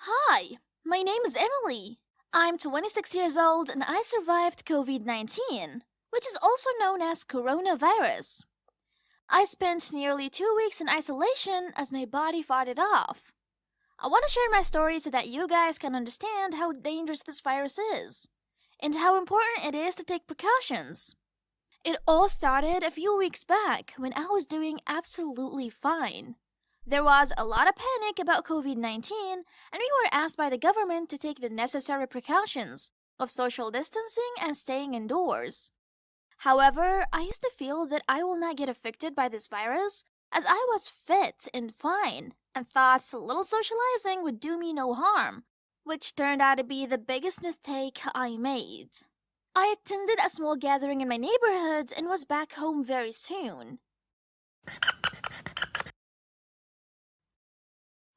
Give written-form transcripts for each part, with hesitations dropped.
Hi, my name is Emily. I'm 26 years old and I survived COVID-19, which is also known as coronavirus. I spent nearly 2 weeks in isolation as my body fought it off. I want to share my story so that you guys can understand how dangerous this virus is and how important it is to take precautions. It all started a few weeks back when I was doing absolutely fine. There was a lot of panic about COVID 19, and we were asked by the government to take the necessary precautions of social distancing and staying indoors. However, I used to feel that I will not get affected by this virus as I was fit and fine and thought a little socializing would do me no harm, which turned out to be the biggest mistake I made. I attended a small gathering in my neighborhood and was back home very soon.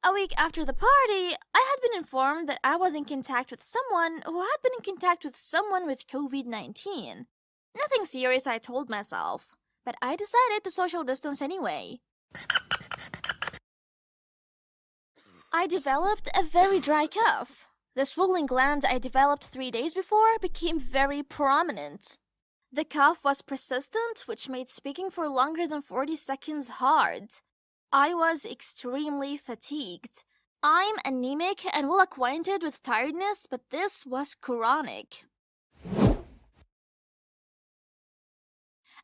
A week after the party, I had been informed that I was in contact with someone who had been in contact with someone with COVID 19. Nothing serious, I told myself, but I decided to social distance anyway. I developed a very dry cough. The swollen gland I developed 3 days before became very prominent. The cough was persistent, which made speaking for longer than 40 seconds hard. I was extremely fatigued. I'm anemic and well acquainted with tiredness, but this was chronic.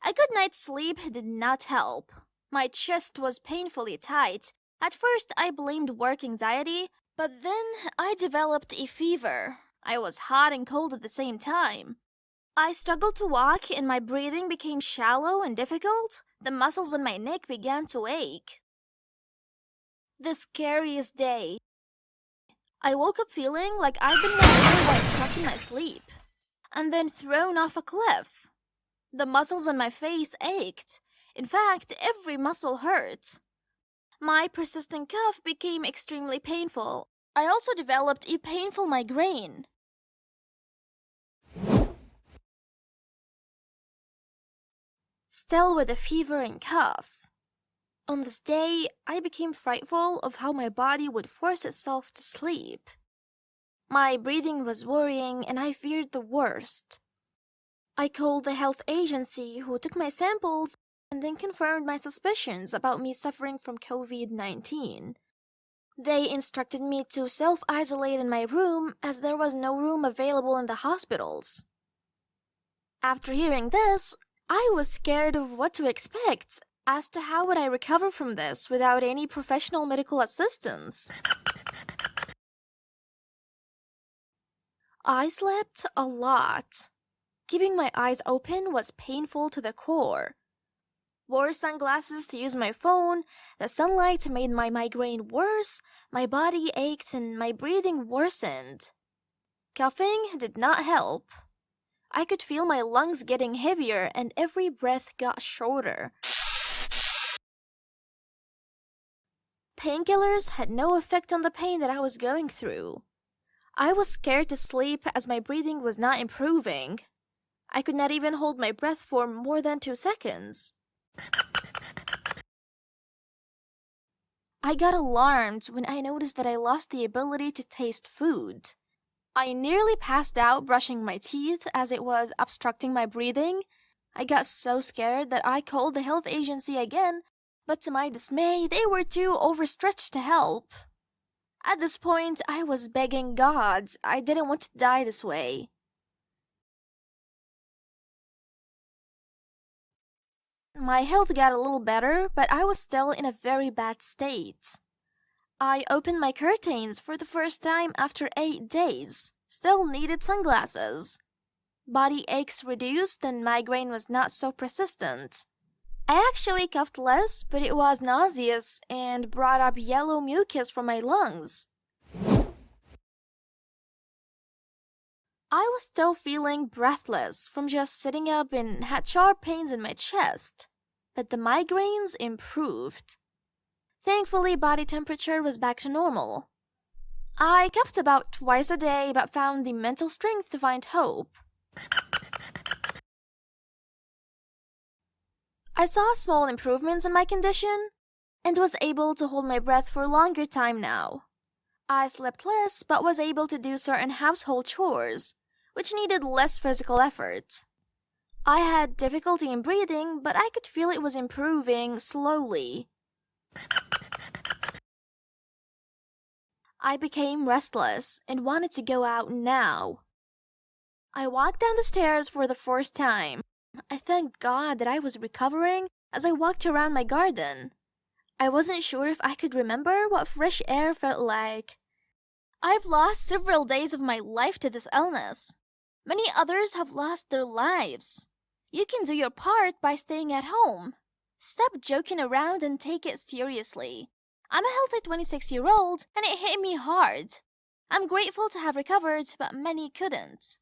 A good night's sleep did not help. My chest was painfully tight. At first, I blamed work anxiety, but then I developed a fever. I was hot and cold at the same time. I struggled to walk and my breathing became shallow and difficult. The muscles in my neck began to ache. The scariest day. I woke up feeling like I'd been run over by a truck in my sleep, and then thrown off a cliff. The muscles on my face ached. In fact, every muscle hurt. My persistent cough became extremely painful. I also developed a painful migraine. Still with a fever and cough. On this day, I became frightful of how my body would force itself to sleep. My breathing was worrying and I feared the worst. I called the health agency who took my samples and then confirmed my suspicions about me suffering from COVID-19. They instructed me to self-isolate in my room as there was no room available in the hospitals. After hearing this, I was scared of what to expect as to how would I recover from this without any professional medical assistance. I slept a lot. Keeping my eyes open was painful to the core. Wore sunglasses to use my phone, the sunlight made my migraine worse, my body ached and my breathing worsened. Coughing did not help. I could feel my lungs getting heavier and every breath got shorter. Painkillers had no effect on the pain that I was going through. I was scared to sleep as my breathing was not improving. I could not even hold my breath for more than 2 seconds. I got alarmed when I noticed that I lost the ability to taste food. I nearly passed out brushing my teeth as it was obstructing my breathing. I got so scared that I called the health agency again, but to my dismay, they were too overstretched to help. At this point, I was begging God. I didn't want to die this way. My health got a little better, but I was still in a very bad state. I opened my curtains for the first time after 8 days. Still needed sunglasses. Body aches reduced and migraine was not so persistent. I actually coughed less, but it was nauseous and brought up yellow mucus from my lungs. I was still feeling breathless from just sitting up and had sharp pains in my chest, but the migraines improved. Thankfully, body temperature was back to normal. I coughed about twice a day but found the mental strength to find hope. I saw small improvements in my condition and was able to hold my breath for a longer time now. I slept less but was able to do certain household chores, which needed less physical effort. I had difficulty in breathing, but I could feel it was improving slowly. I became restless and wanted to go out now. I walked down the stairs for the first time. I thanked God that I was recovering as I walked around my garden. I wasn't sure if I could remember what fresh air felt like. I've lost several days of my life to this illness. Many others have lost their lives. You can do your part by staying at home. Stop joking around and take it seriously. I'm a healthy 26-year-old and it hit me hard. I'm grateful to have recovered, but many couldn't.